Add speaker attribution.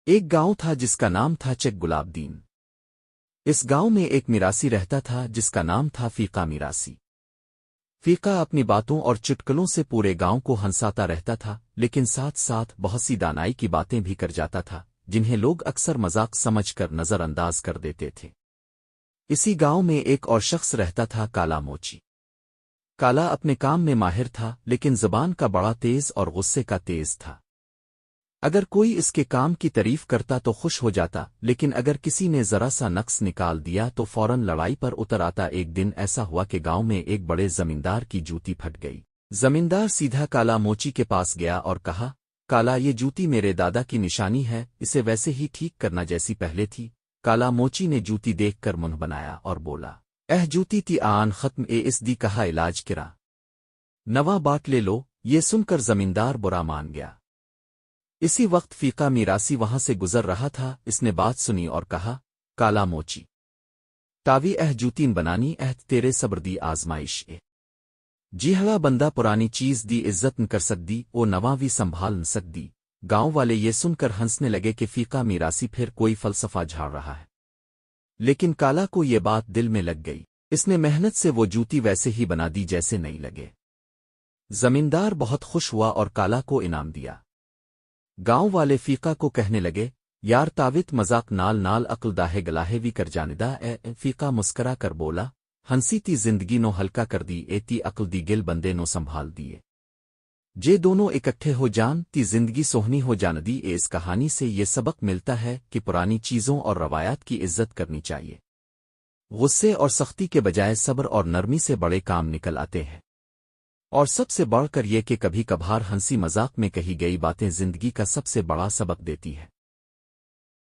Speaker 1: ایک گاؤں تھا جس کا نام تھا چک گلاب دین۔ اس گاؤں میں ایک میراسی رہتا تھا جس کا نام تھا فیقہ میراسی۔ فیقہ اپنی باتوں اور چٹکلوں سے پورے گاؤں کو ہنساتا رہتا تھا، لیکن ساتھ ساتھ بہت سی دانائی کی باتیں بھی کر جاتا تھا جنہیں لوگ اکثر مذاق سمجھ کر نظر انداز کر دیتے تھے۔ اسی گاؤں میں ایک اور شخص رہتا تھا، کالا موچی۔ کالا اپنے کام میں ماہر تھا، لیکن زبان کا بڑا تیز اور غصے کا تیز تھا۔ اگر کوئی اس کے کام کی تعریف کرتا تو خوش ہو جاتا، لیکن اگر کسی نے ذرا سا نقص نکال دیا تو فوراً لڑائی پر اتر آتا۔ ایک دن ایسا ہوا کہ گاؤں میں ایک بڑے زمیندار کی جوتی پھٹ گئی۔ زمیندار سیدھا کالا موچی کے پاس گیا اور کہا، کالا، یہ جوتی میرے دادا کی نشانی ہے، اسے ویسے ہی ٹھیک کرنا جیسی پہلے تھی۔ کالا موچی نے جوتی دیکھ کر منہ بنایا اور بولا، جوتی تی آن ختم اس دی کہا علاج کرا نوا باٹ لے لو۔ یہ سن کر زمیندار برا مان گیا۔ اسی وقت فیقہ میراسی وہاں سے گزر رہا تھا، اس نے بات سنی اور کہا، کالا موچی، تاوی جوتین بنانی تیرے صبر دی آزمائش جی ہلا بندہ پرانی چیز دی عزت نہ کر سکدی او نواں بھی سنبھال نہ سکدی۔ گاؤں والے یہ سن کر ہنسنے لگے کہ فیقہ میراسی پھر کوئی فلسفہ جھاڑ رہا ہے، لیکن کالا کو یہ بات دل میں لگ گئی۔ اس نے محنت سے وہ جوتی ویسے ہی بنا دی جیسے نہیں لگے۔ زمیندار بہت خوش ہوا اور کالا کو انعام دیا۔ گاؤں والے فیقہ کو کہنے لگے، یار تاوت مذاق نال نال عقل داہے گلاہے بھی کر جاندہ فیقہ مسکرا کر بولا، ہنسی تی زندگی نو ہلکا کر دی تی عقل دی گل بندے نو سنبھال دیے۔ جے دونوں اکٹھے ہو جان تی زندگی سوہنی ہو جان دی۔ اس کہانی سے یہ سبق ملتا ہے کہ پرانی چیزوں اور روایات کی عزت کرنی چاہیے۔ غصے اور سختی کے بجائے صبر اور نرمی سے بڑے کام نکل آتے ہیں، اور سب سے بڑھ کر یہ کہ کبھی کبھار ہنسی مذاق میں کہی گئی باتیں زندگی کا سب سے بڑا سبق دیتی ہے۔